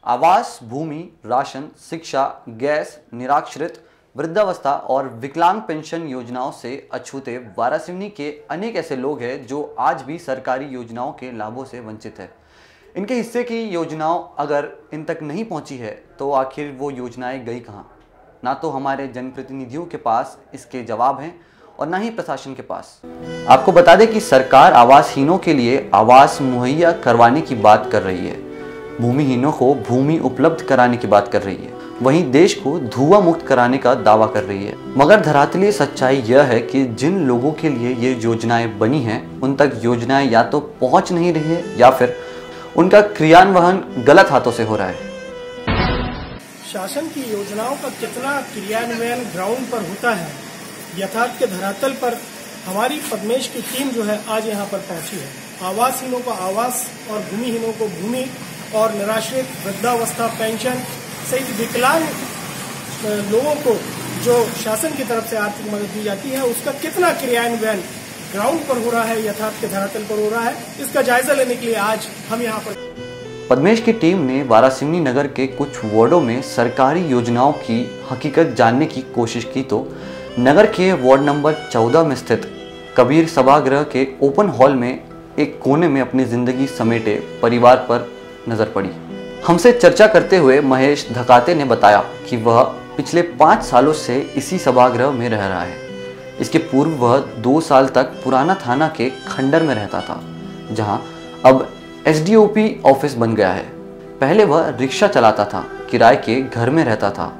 आवास, भूमि, राशन, शिक्षा, गैस, निराश्रित, वृद्धावस्था और विकलांग पेंशन योजनाओं से अछूते वारासिवनी के अनेक ऐसे लोग हैं जो आज भी सरकारी योजनाओं के लाभों से वंचित है। इनके हिस्से की योजनाओं अगर इन तक नहीं पहुंची है तो आखिर वो योजनाएं गई कहां? ना तो हमारे जनप्रतिनिधियों के पास इसके जवाब हैं और ना ही प्रशासन के पास। आपको बता दें कि सरकार आवासहीनों के लिए आवास मुहैया करवाने की बात कर रही है, भूमिहीनों को भूमि उपलब्ध कराने की बात कर रही है, वहीं देश को धुआं मुक्त कराने का दावा कर रही है। मगर धरातलीय सच्चाई यह है कि जिन लोगों के लिए ये योजनाएं बनी हैं उन तक योजनाएं या तो पहुंच नहीं रही है या फिर उनका क्रियान्वयन गलत हाथों से हो रहा है। शासन की योजनाओं का कितना क्रियान्वयन ग्राउंड पर होता है, यथार्थ के धरातल पर हमारी पद्मेश की टीम जो है आज यहाँ पर पहुंची है। आवासहीनों को आवास और भूमिहीनों को भूमि और निराश्रित, वृद्धावस्था पेंशन सहित विकलांग लोगों को जो शासन की तरफ से आर्थिक मदद दी जाती है उसका कितना क्रियान्वयन ग्राउंड पर हो रहा है, यथार्थ के धरातल पर हो रहा है, इसका जायजा लेने के लिए आज हम यहाँ पर। पद्मेश की टीम ने वारासिवनी नगर के कुछ वार्डों में सरकारी योजनाओं की हकीकत जानने की कोशिश की तो नगर के वार्ड नंबर 14 में स्थित कबीर सभागृह के ओपन हॉल में एक कोने में अपनी जिंदगी समेटे परिवार पर नजर पड़ी। हमसे चर्चा करते हुए महेश धकाते ने बताया कि वह पिछले 5 सालों से इसी सभागृह में रह रहा है। इसके पूर्व वह 2 साल तक पुराना थाना के खंडर में रहता था, जहां अब एसडीओपी ऑफिस बन गया है। पहले वह रिक्शा चलाता था, किराए के घर में रहता था।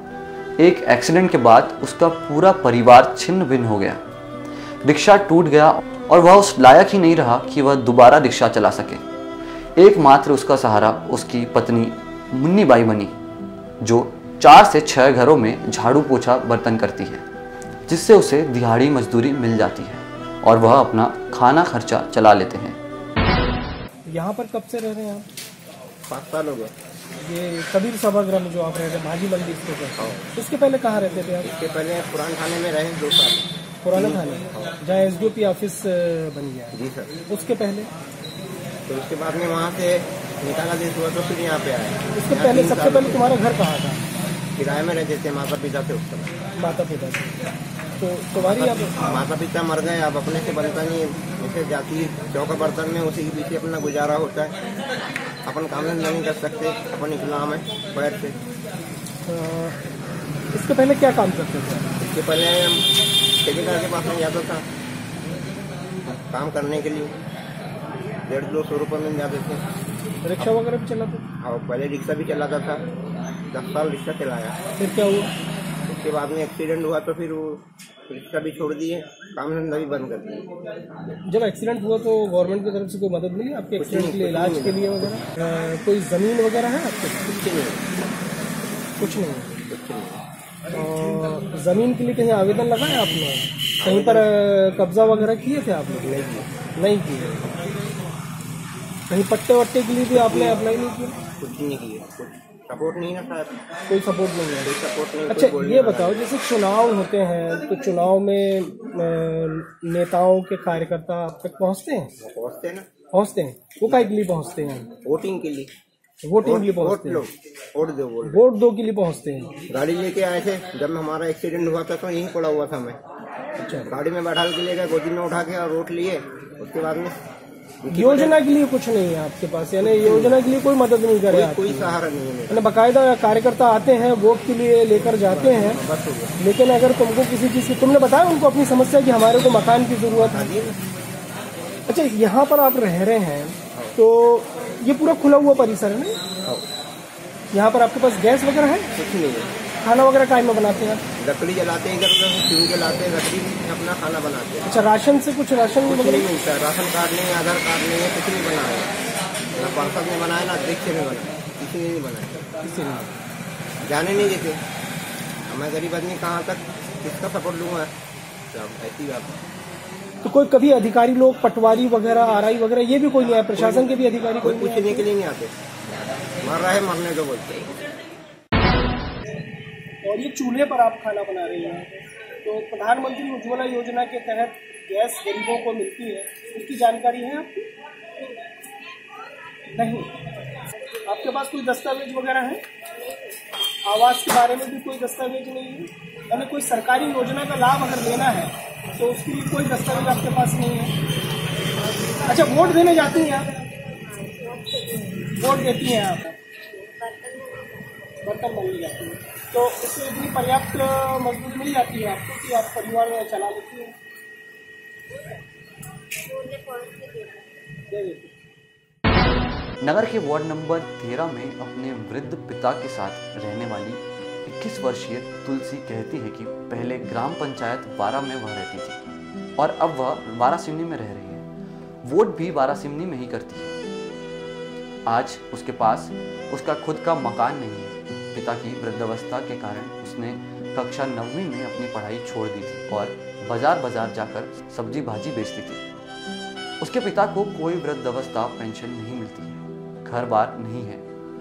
एक एक्सीडेंट के बाद उसका पूरा परिवार छिन्न भिन्न हो गया। रिक्शा टूट गया और वह उस लायक ही नहीं रहा कि वह दोबारा रिक्शा चला सके। एकमात्र उसका सहारा उसकी पत्नी मुन्नी बाई बनी, जो 4 से 6 घरों में झाड़ू पोछा बर्तन करती है, जिससे उसे दिहाड़ी मजदूरी मिल जाती है और वह अपना खाना खर्चा चला लेते हैं। यहाँ पर कब से रह रहे हैं आप? 5 साल हो गए। ये कबीर सभागृह में जो आप रह रहे हैं, भाजी मंडी इसके इसके पहले कहाँ रहते थे आप? इसके पहले पुराने थाने में रहे 2 साल। पुराने थाने जहाँ एसडीओपी ऑफिस बन गया? जी सर। उसके पहले? तो उसके बाद में वहाँ से निकाला देश हुआ तो फिर यहाँ पे आए। उसके पहले सबसे पहले तुम्हारा घर कहाँ था? किराए में रहते थे माता पिता से उस समय। माता पिता से। तो तुम्हारी अब माता पिता मर गए, अब अपने से बनता नहीं, जैसे जाती चौका बर्तन में उसी के पीछे अपना गुजारा होता है। अपन काम धंधा नहीं कर सकते, अपन इस्लाम है पैर से। इसके पहले क्या काम करते थे? इसके पहले ठेकेदार के पास में जाता था काम करने के लिए, 150-200 रुपये मिल जाते थे। रिक्शा वगैरह भी चलाते थे? और पहले रिक्शा भी चलाता था, 10 साल रिक्शा चलाया। फिर क्या हुआ? उसके बाद में एक्सीडेंट हुआ तो फिर वो रिक्शा भी छोड़ दिए, काम धंधा भी बंद कर दिए। जब एक्सीडेंट हुआ तो गवर्नमेंट की तरफ से कोई मदद मिली आपके एक्सीडेंट के लिए, इलाज के लिए वगैरह? कोई जमीन वगैरह है आपके? कुछ नहीं। कुछ नहीं। और जमीन के लिए कहीं आवेदन लगाया आपने? कहीं पर कब्जा वगैरह किए थे आप लोग? नहीं किए। कहीं पट्टे वट्टे के लिए भी आपने अप्लाई नहीं किया? कुछ नहीं किया, कुछ सपोर्ट नहीं ना साहब। कोई सपोर्ट नहीं है? कोई सपोर्ट नहीं। अच्छा ये बताओ, जैसे चुनाव होते हैं तो चुनाव में नेताओं के कार्यकर्ता आप तक पहुँचते हैं? पहुँचते हैं ना। पहुँचते हैं। वो काय के लिए पहुँचते हैं? वोटिंग के लिए। वोटिंग के लिए पहुँचते हैं? वोट दो के लिए पहुँचते हैं। गाड़ी लेके आए थे, जब हमारा एक्सीडेंट हुआ था तो यहीं पड़ा हुआ था मैं। अच्छा। गाड़ी में बैठा के ले गए, गोदी में उठा के और रोट लिए। उसके बाद में योजना के लिए कुछ नहीं है आपके पास? यानी योजना के लिए कोई मदद नहीं करे? कोई सहारा नहीं है। यानी बाकायदा कार्यकर्ता आते हैं, वोट के लिए लेकर जाते हैं, लेकिन अगर तुमको किसी चीज की, तुमने बताया उनको अपनी समस्या कि हमारे को मकान की जरूरत है। अच्छा यहाँ पर आप रह रहे हैं तो ये पूरा खुला हुआ परिसर है ना? यहाँ पर आपके पास गैस वगैरह है? कुछ नहीं है। खाना वगैरह काय में बनाते हैं? लकड़ी जलाते हैं, इधर उधर चून के लाते हैं, लकड़ी में अपना खाना बनाते हैं। अच्छा राशन से कुछ राशन कुछ नहीं मिलता है, राशन कार्ड नहीं है, आधार कार्ड नहीं है, कुछ नहीं बना है ना। पार्षद ने बनाया ना अध्यक्ष ने बनाया, किसी ने नहीं बनाया। किसी ने जाने नहीं देते। मैं गरीब आदमी कहाँ तक किसका सपोर्ट लूँगा? ऐसी बात है। तो कोई कभी अधिकारी लोग पटवारी वगैरह, आरआई वगैरह, ये भी कोई नहीं है? प्रशासन के भी अधिकारी कोई पूछने के लिए नहीं आते, मर रहा है मरने दो बोलते। और ये चूल्हे पर आप खाना बना रही हैं, तो प्रधानमंत्री उज्ज्वला योजना के तहत गैस गरीबों को मिलती है, उसकी जानकारी है आपकी? नहीं। आप आपके पास कोई दस्तावेज वगैरह है? आवास के बारे में भी कोई दस्तावेज नहीं है, यानी कोई सरकारी योजना का लाभ अगर लेना है तो उसके लिए कोई दस्तावेज आपके पास नहीं है। अच्छा, वोट देने जाती हैं आप? वोट देती हैं आप? बर्तन बनने जाती है, तो इससे इतनी पर्याप्त मजदूरी मिल जाती है आपको कि आप परिवार में चला लेती हैं? नगर के वार्ड नंबर 13 में अपने वृद्ध पिता के साथ रहने वाली 21 वर्षीय तुलसी कहती है कि पहले ग्राम पंचायत वारा में वह रहती थी और अब वह वारासिवनी में रह रही है। वोट भी वारासिवनी में ही करती है। आज उसके पास उसका खुद का मकान नहीं है। पिता की वृद्धावस्था के कारण उसने कक्षा 9वीं में अपनी पढ़ाई छोड़ दी थी और बाजार जाकर सब्जी भाजी बेचती थी। उसके पिता को कोई वृद्धावस्था पेंशन नहीं मिलती है, घर बार नहीं है,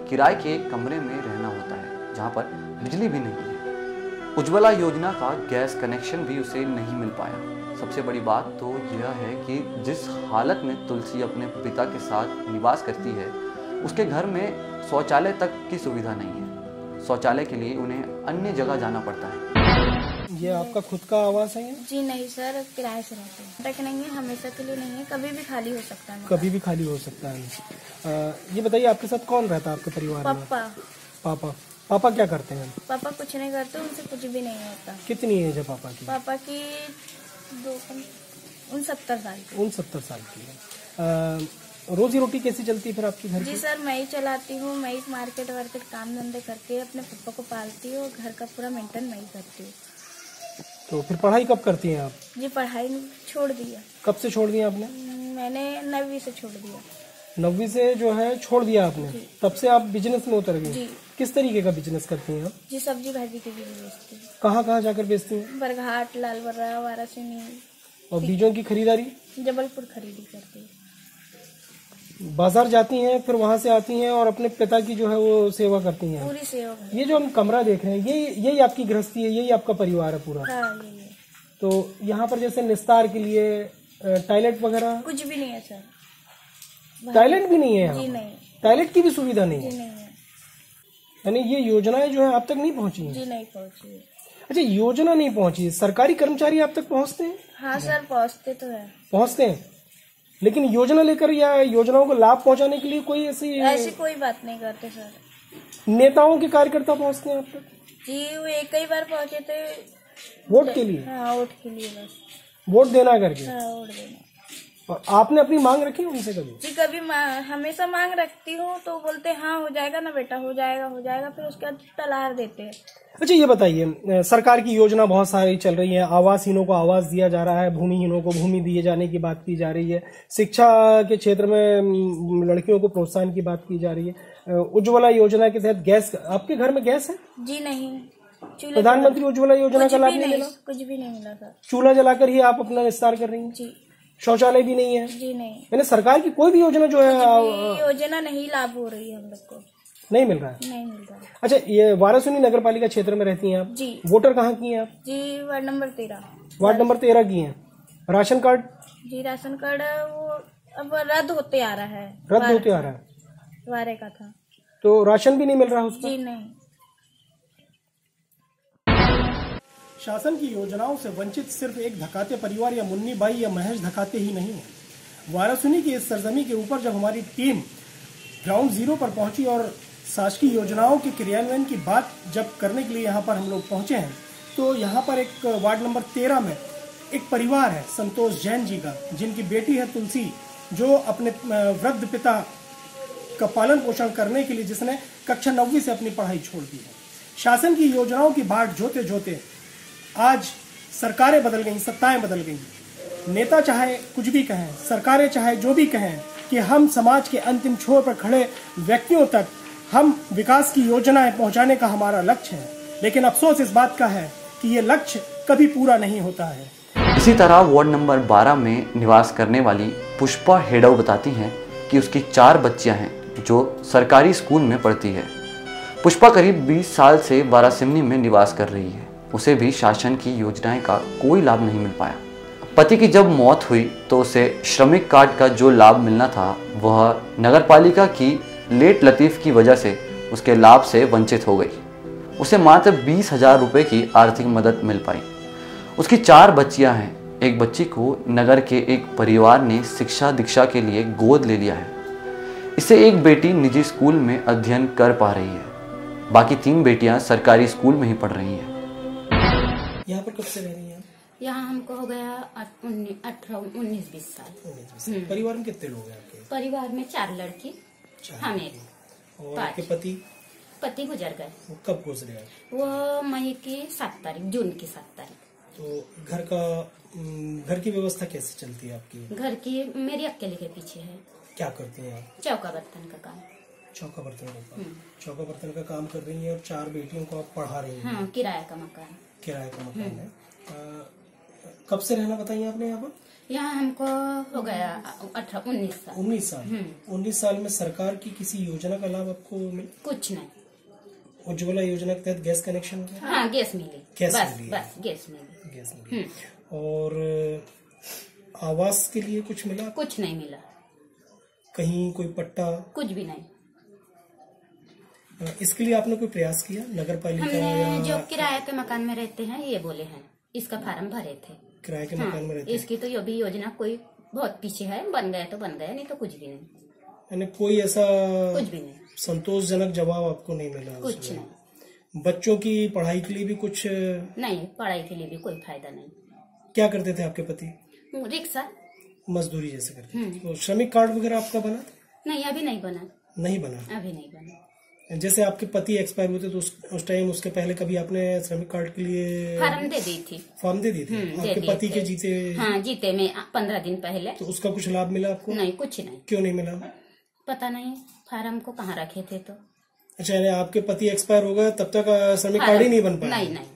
किराए के एक कमरे में रहना होता है जहाँ पर बिजली भी नहीं है। उज्ज्वला योजना का गैस कनेक्शन भी उसे नहीं मिल पाया। सबसे बड़ी बात तो यह है कि जिस हालत में तुलसी अपने पिता के साथ निवास करती है, उसके घर में शौचालय तक की सुविधा नहीं है। शौचालय के लिए उन्हें अन्य जगह जाना पड़ता है। ये आपका खुद का आवास है? जी नहीं सर, किराए से रहते हैं। तक नहीं है, हमेशा के लिए नहीं है, कभी भी खाली हो सकता है। कभी भी खाली हो सकता है। ये बताइए, आपके साथ कौन रहता है आपके परिवार में? पापा। पापा क्या करते हैं? पापा कुछ नहीं करते, उनसे कुछ भी नहीं होता। कितनी एज है पापा की? पापा की 69 साल की। 69 साल की है। रोजी रोटी कैसी चलती है फिर आपकी घर की? जी सर, मैं ही चलाती हूँ। मैं ही मार्केट वार्केट काम धंधे करके अपने पापा को पालती हूँ। घर का पूरा मेंटेन मैं ही करती हूँ। तो फिर पढ़ाई कब करती हैं आप? जी पढ़ाई छोड़ दिया। कब से छोड़ दिया आपने? मैंने 9वीं से छोड़ दिया। 9वीं से जो है छोड़ दिया आपने? तब से आप बिजनेस में उतर गई? जी। किस तरीके का बिजनेस करती हैं आप? जी सब्जी भाजी की भी बेचती हूँ। कहाँ जाकर बेचती हैं? बरघाट, लालबर्रा, वारासिवनी। और बीजों की खरीदारी? जबलपुर खरीदी करती हूँ। बाजार जाती हैं, फिर वहाँ से आती हैं और अपने पिता की जो है वो सेवा करती हैं? पूरी सेवा। ये जो हम कमरा देख रहे हैं, यही आपकी गृहस्थी है, यही आपका परिवार है पूरा? हाँ, यही है। तो यहाँ पर जैसे निस्तार के लिए टॉयलेट वगैरह? कुछ भी नहीं है सर। टॉयलेट भी नहीं है यहाँ? जी नहीं। टॉयलेट की भी सुविधा नहीं जी है? नहीं है। यानी ये योजनाएं जो है आप तक नहीं पहुँची हैं? जी नहीं पहुँची है। अच्छा, योजना नहीं पहुँची, सरकारी कर्मचारी आप तक पहुँचते हैं? हाँ सर, पहुँचते तो है। पहुँचते हैं, लेकिन योजना लेकर या योजनाओं को लाभ पहुंचाने के लिए कोई ऐसी कोई बात नहीं करते सर। नेताओं के कार्यकर्ता पहुंचते हैं आप तक? जी वो एक ही बार पहुंचे थे। वोट के लिए? हाँ, वोट के लिए बस। वोट देना करके? हाँ, वोट देना। और आपने अपनी मांग रखी है उनसे कभी? जी कभी हमेशा मांग रखती हूँ तो बोलते हाँ हो जाएगा ना बेटा, हो जाएगा, फिर उसके बाद टलार देते हैं। अच्छा, ये बताइए, सरकार की योजना बहुत सारी चल रही है। आवासहीनों को आवास दिया जा रहा है, भूमिहीनों को भूमि दिए जाने की बात की जा रही है, शिक्षा के क्षेत्र में लड़कियों को प्रोत्साहन की बात की जा रही है, उज्ज्वला योजना के तहत गैस, आपके घर में गैस है? जी नहीं। प्रधानमंत्री उज्ज्वला योजना का लाभ नहीं मिला? कुछ भी नहीं मिला सर। चूल्हा जलाकर ही आप अपना विस्तार कर रही हैं? जी। शौचालय भी नहीं है? जी नहीं। यानी सरकार की कोई भी योजना जो है योजना नहीं लाभ हो रही है, हम लोग को नहीं मिल रहा है? नहीं मिल रहा है। अच्छा, ये वारासिवनी नगर पालिका क्षेत्र में रहती हैं आप? जी। वोटर कहाँ की हैं आप? जी वार्ड नंबर 13। वार्ड नंबर 13 की हैं। Ration card? जी राशन कार्ड वो अब रद्द होते आ रहा है। रद्द होते आ रहा है? वारे का था तो राशन भी नहीं मिल रहा है उसका? जी नहीं। शासन की योजनाओं से वंचित सिर्फ एक धकाते परिवार या मुन्नी बाई या महेश धकाते ही नहीं है। वारासिवनी की इस सरजमी के ऊपर जब हमारी टीम ग्राउंड जीरो पर पहुंची और शासकीय योजनाओं के क्रियान्वयन की बात जब करने के लिए यहाँ पर हम लोग पहुंचे हैं, तो यहाँ पर एक वार्ड नंबर 13 में एक परिवार है संतोष जैन जी का, जिनकी बेटी है तुलसी, जो अपने वृद्ध पिता का पालन पोषण करने के लिए जिसने कक्षा 9वीं से अपनी पढ़ाई छोड़ दी है। शासन की योजनाओं की बाट जोते जोते आज सरकारें बदल गई, सत्ताएं बदल गई। नेता चाहे कुछ भी कहें, सरकारें चाहे जो भी कहें, कि हम समाज के अंतिम छोर पर खड़े व्यक्तियों तक हम विकास की योजनाएं पहुंचाने का हमारा लक्ष्य है, लेकिन अफसोस इस बात का है कि ये लक्ष्य कभी पूरा नहीं होता है। इसी तरह वार्ड नंबर 12 में निवास करने वाली पुष्पा हेडव बताती हैं कि उसकी 4 बच्चियां हैं जो सरकारी स्कूल में पढ़ती है। पुष्पा करीब 20 साल से वारासिवनी में निवास कर रही है। उसे भी शासन की योजनाएं का कोई लाभ नहीं मिल पाया। पति की जब मौत हुई तो उसे श्रमिक कार्ड का जो लाभ मिलना था वह नगरपालिका की लेट लतीफ़ की वजह से उसके लाभ से वंचित हो गई। उसे मात्र 20,000 रुपये की आर्थिक मदद मिल पाई। उसकी 4 बच्चियां हैं। एक बच्ची को नगर के एक परिवार ने शिक्षा दीक्षा के लिए गोद ले लिया है। इससे एक बेटी निजी स्कूल में अध्ययन कर पा रही है। बाकी 3 बेटियां सरकारी स्कूल में ही पढ़ रही हैं। यहाँ पर कब से रह रही हैं? यहाँ हमको हो गया 18-19-20 साल। परिवार में कितने लोग हैं आपके? परिवार में 4 लड़की, हम एक। और आपके पति गुजर गए। वो कब गुजरे? वो मई की 7 तारीख, जून की 7 तारीख। तो घर की व्यवस्था कैसे चलती है आपकी? घर की मेरी अकेले के पीछे है। क्या करती हैं आप? चौका बर्तन का काम। चौका बर्तन का काम। चौका बर्तन का काम कर रही हैं और 4 बेटियों को आप पढ़ा रही हैं। हाँ, किराया का मकान। किराए का मकान है। कब से रहना बताइए आपने यहाँ पर? यहाँ हमको हो गया 18-19 साल। 19 साल। 19 साल में सरकार की किसी योजना का लाभ आपको मिला? कुछ नहीं। उज्ज्वला योजना के तहत गैस कनेक्शन हो गया? हाँ, गैस मिली। गैस बस मिली। बस गैस मिली। गैस मिली। और आवास के लिए कुछ मिला? कुछ नहीं मिला। कहीं कोई पट्टा? कुछ भी नहीं। इसके लिए आपने कोई प्रयास किया? नगर पालिका हमने जो किराए के मकान में रहते हैं ये बोले हैं, इसका फार्म भरे थे। किराए के मकान में रहते हैं। इसकी तो ये भी योजना कोई बहुत पीछे है, बन गया तो बन गया, नहीं तो कुछ भी नहीं। यानी कोई ऐसा कुछ भी नहीं, संतोषजनक जवाब आपको नहीं मिला? कुछ नहीं। बच्चों की पढ़ाई के लिए भी कुछ नहीं, पढ़ाई के लिए भी कोई फायदा नहीं। क्या करते थे आपके पति? रिक्शा मजदूरी जैसे करते थे। तो श्रमिक कार्ड वगैरह आपका बना था? नहीं, अभी नहीं बना। नहीं बना? अभी नहीं बना। जैसे आपके पति एक्सपायर हुए थे तो उस टाइम उसके पहले कभी आपने श्रमिक कार्ड के लिए फार्म दे दी थी? फॉर्म दे दी थी? आपके पति के जीते? हाँ, जीते में 15 दिन पहले। तो उसका कुछ लाभ मिला आपको? नहीं, कुछ नहीं। क्यों नहीं मिला? पता नहीं, फार्म को कहाँ रखे थे तो। अच्छा, यानी आपके पति एक्सपायर हो गए तब तक श्रमिक कार्ड ही नहीं बन पाया? नहीं नहीं।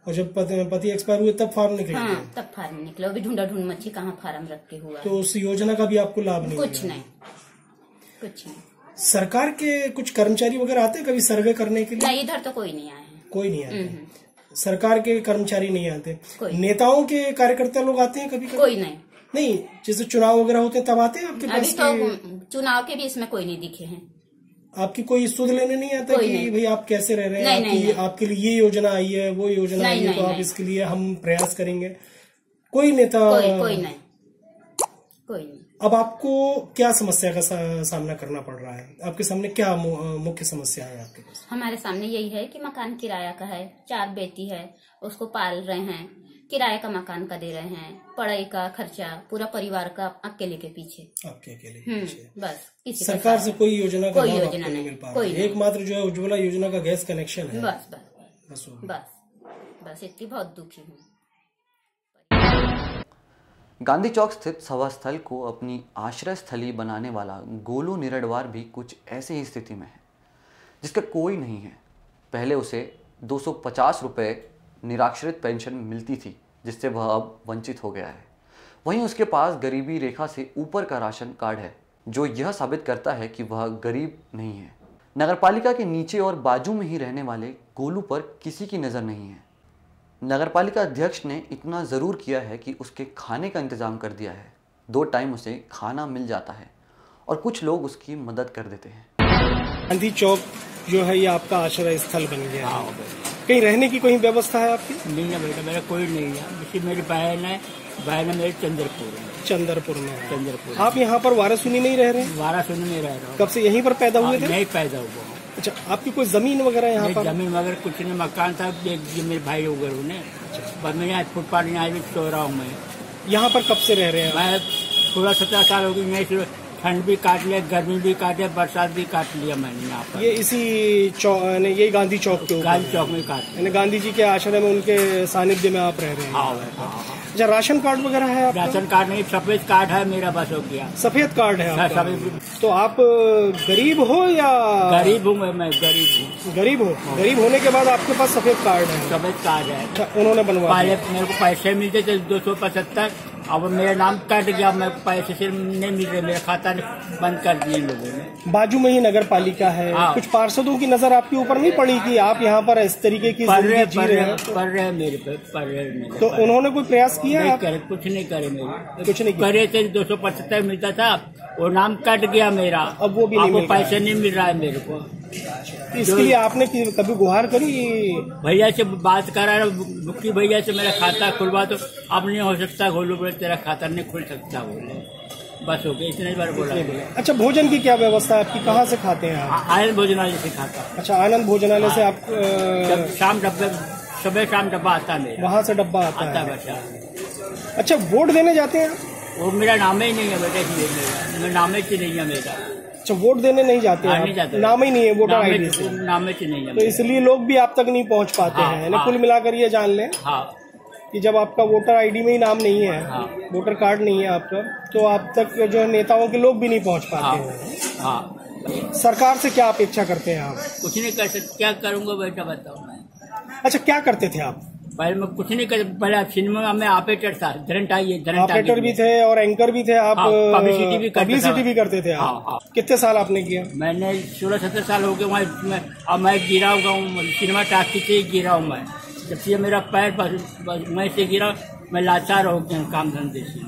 और जब पति एक्सपायर हुए तब फार्म निकले? हाँ, तब फार्म निकला। अभी ढूंढा ढूंढ मच्छी कहाँ फार्म रख के हुआ। तो उस योजना का भी आपको लाभ नहीं? कुछ नहीं, कुछ नहीं। सरकार के कुछ कर्मचारी वगैरह आते हैं कभी सर्वे करने के लिए? नहीं, इधर तो कोई नहीं आए हैं। कोई नहीं आते? सरकार के कर्मचारी नहीं आते? कोई। नेताओं के कार्यकर्ता लोग आते हैं कभी? कोई नहीं। नहीं, जैसे चुनाव वगैरह होते हैं तब आते हैं आपके अभी पास? तो चुनाव के भी इसमें कोई नहीं दिखे हैं। आपकी कोई सुध लेने नहीं आता कि भाई आप कैसे रह रहे हैं? नहीं। आपके लिए ये योजना आई है, वो योजना आई है, तो आप इसके लिए हम प्रयास करेंगे? कोई नेता? कोई नहीं। कोई नहीं। अब आपको क्या समस्या का सामना करना पड़ रहा है? आपके सामने क्या मुख्य समस्या है आपके पास? हमारे सामने यही है कि मकान किराया का है, 4 बेटी है, उसको पाल रहे हैं, किराए का मकान का दे रहे हैं, पढ़ाई का खर्चा पूरा परिवार का अकेले के पीछे। आपके अकेले के पीछे? बस। सरकार से कोई योजना का कोई लाभ योजना आपको नहीं मिल पा रहा? एकमात्र जो है उज्ज्वला योजना का गैस कनेक्शन है? बस इतनी बहुत दुखी हूँ। गांधी चौक स्थित सभा स्थल को अपनी आश्रय स्थली बनाने वाला गोलू निरडवार भी कुछ ऐसी ही स्थिति में है जिसका कोई नहीं है। पहले उसे 250 रुपये निराश्रित पेंशन मिलती थी जिससे वह अब वंचित हो गया है। वहीं उसके पास गरीबी रेखा से ऊपर का राशन कार्ड है जो यह साबित करता है कि वह गरीब नहीं है। नगरपालिका के नीचे और बाजू में ही रहने वाले गोलू पर किसी की नज़र नहीं है। नगरपालिका अध्यक्ष ने इतना ज़रूर किया है कि उसके खाने का इंतज़ाम कर दिया है। 2 टाइम उसे खाना मिल जाता है और कुछ लोग उसकी मदद कर देते हैं। गांधी चौक जो है ये आपका आश्रय स्थल बन गया है। कहीं रहने की कोई व्यवस्था है आपकी? नहीं है बेटा, मेरा कोई नहीं है। मेरी बहन है मेरे चंद्रपुर में। आप यहाँ पर वारासुनी नहीं रह रहे हैं? वारासुनी में रह रहा हूँ। कब से यहीं पर पैदा हुए थे? नहीं, पैदा हुआ। अच्छा, आपकी कोई जमीन वगैरह यहाँ पर? जमीन वगैरह कुछ नहीं, मकान था मेरे भाई वगैरह ने। बस मैं यहाँ फुटपाथ यहाँ भी सो रहा हूँ। मैं यहाँ पर कब से रह रहे हैं? मैं 16-17 साल हो गई। मैं ठंड भी काट लिया, गर्मी भी काट लिया, बरसात भी काट लिया मैंने यहाँ पर। ये इसी ये गांधी चौक के ऊपर? गांधी चौक में काट लिया। गांधी जी के आश्रय में उनके सानिध्य में आप रह रहे हैं? हाँ। अच्छा, राशन कार्ड वगैरह है आपका? राशन कार्ड नहीं, सफेद कार्ड है मेरा, बस हो गया। सफेद कार्ड है आपका? तो आप गरीब हो या? गरीब हूँ मैं, गरीब हूँ। गरीब हो? गरीब होने के बाद आपके पास सफेद कार्ड है? सफेद कार्ड है। अच्छा, उन्होंने बनवा? पहले मेरे को पैसे मिलते थे 275, अब मेरा नाम कट गया, मैं पैसे से नहीं मिल रहे, मेरा खाता बंद कर दिए लोगों ने। बाजू में ही नगर पालिका है, कुछ पार्षदों की नजर आपके ऊपर नहीं पड़ी कि आप यहाँ पर इस तरीके की जिंदगी जी रहे हैं? पढ़ रहे मेरे पे, पढ़ रहे। तो उन्होंने कोई प्रयास किया? नहीं करे, कुछ नहीं करे मेरे, कुछ नहीं करे थे। 275 मिलता था, वो नाम कट गया मेरा, अब वो भी नहीं, पैसे नहीं मिल रहा है मेरे को। इसके लिए आपने कभी गुहार करी? भैया से बात करा, मुक्ति भैया से मेरा खाता खुलवा, तो अब नहीं हो सकता, गोलू बोले तेरा खाता नहीं खुल सकता, बोले बस हो गया, इतने बार बोला। अच्छा, भोजन की क्या व्यवस्था है आपकी? कहाँ से खाते हैं आप? आनंद भोजनालय से खाता। अच्छा, आनंद भोजनालय से आप? शाम डब्बे, सुबह शाम डब्बा आता है, वहाँ से डब्बा आता है। बच्चा। अच्छा, वोट देने जाते हैं? वो मेरा नाम ही नहीं है बेटा, मेरा नाम ही नहीं है मेरा। अच्छा, वोट देने नहीं जाते हैं? नाम ही नहीं है वोटर आईडी से? नाम ही नहीं है, तो इसलिए लोग भी आप तक नहीं पहुँच पाते हैं। कुल मिलाकर ये जान लें कि जब आपका वोटर आईडी में ही नाम नहीं है, वोटर कार्ड नहीं है आपका, तो आप तक जो नेताओं के लोग भी नहीं पहुंच पाते हैं। सरकार से क्या अपेक्षा करते हैं आप? कुछ नहीं कर सकते, क्या करूंगा बेटा बताओ मैं। अच्छा, क्या करते थे आप? पहले मैं कुछ नहीं कर, पहले सिनेमा में ऑपरेटर था, ऑपरेटर भी थे और एंकर भी थे आप? पब्लिसिटी भी करते थे आप? कितने साल आपने किया? मैंने 16-17 साल हो गए वहाँ। अब मैं गिरा हुआ हूँ, सिनेमा टाकी से ही गिरा हूँ मैं। जब से मेरा पैर मैं से गिरा, मैं लाचार हो गया काम धंधे से।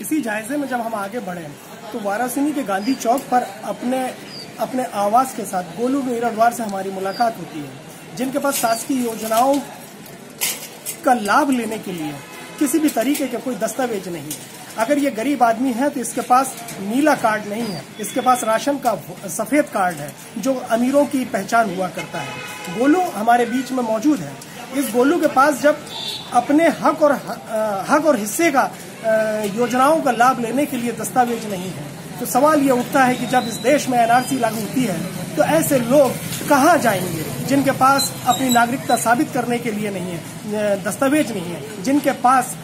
इसी जायजे में जब हम आगे बढ़े तो वाराणसी के गांधी चौक पर अपने आवास के साथ गोलू मीराद्वार से हमारी मुलाकात होती है, जिनके पास शासकीय योजनाओं का लाभ लेने के लिए किसी भी तरीके के कोई दस्तावेज नहीं है। अगर ये गरीब आदमी है तो इसके पास नीला कार्ड नहीं है, इसके पास राशन का सफेद कार्ड है जो अमीरों की पहचान हुआ करता है। गोलू हमारे बीच में मौजूद है। इस गोलू के पास जब अपने हक और हिस्से का योजनाओं का लाभ लेने के लिए दस्तावेज नहीं है, तो सवाल ये उठता है कि जब इस देश में एनआरसी लागू होती है तो ऐसे लोग कहाँ जाएंगे जिनके पास अपनी नागरिकता साबित करने के लिए नहीं है, दस्तावेज नहीं है, जिनके पास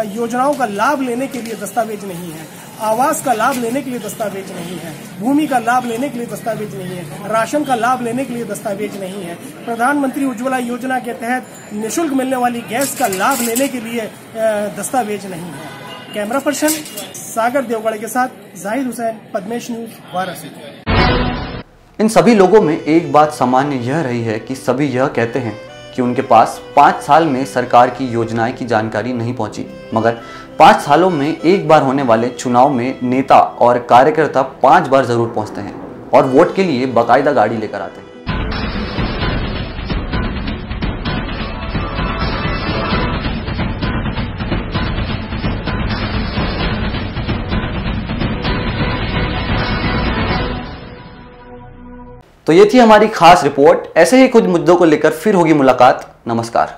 योजनाओं का लाभ लेने के लिए दस्तावेज नहीं है, आवास का लाभ लेने के लिए दस्तावेज नहीं है, भूमि का लाभ लेने के लिए दस्तावेज नहीं है, राशन का लाभ लेने के लिए दस्तावेज नहीं है, प्रधानमंत्री उज्ज्वला योजना के तहत निःशुल्क मिलने वाली गैस का लाभ लेने के लिए दस्तावेज नहीं है। कैमरा पर्सन सागर देवगढ़ के साथ जाहिद हुसैन, पद्मेश न्यूज, वाराणसी। इन सभी लोगों में एक बात सामान्य यह रही है कि सभी यह कहते हैं कि उनके पास 5 साल में सरकार की योजनाएं की जानकारी नहीं पहुंची, मगर 5 सालों में एक बार होने वाले चुनाव में नेता और कार्यकर्ता 5 बार जरूर पहुंचते हैं और वोट के लिए बाकायदा गाड़ी लेकर आते हैं। तो ये थी हमारी खास रिपोर्ट। ऐसे ही कुछ मुद्दों को लेकर फिर होगी मुलाकात। नमस्कार।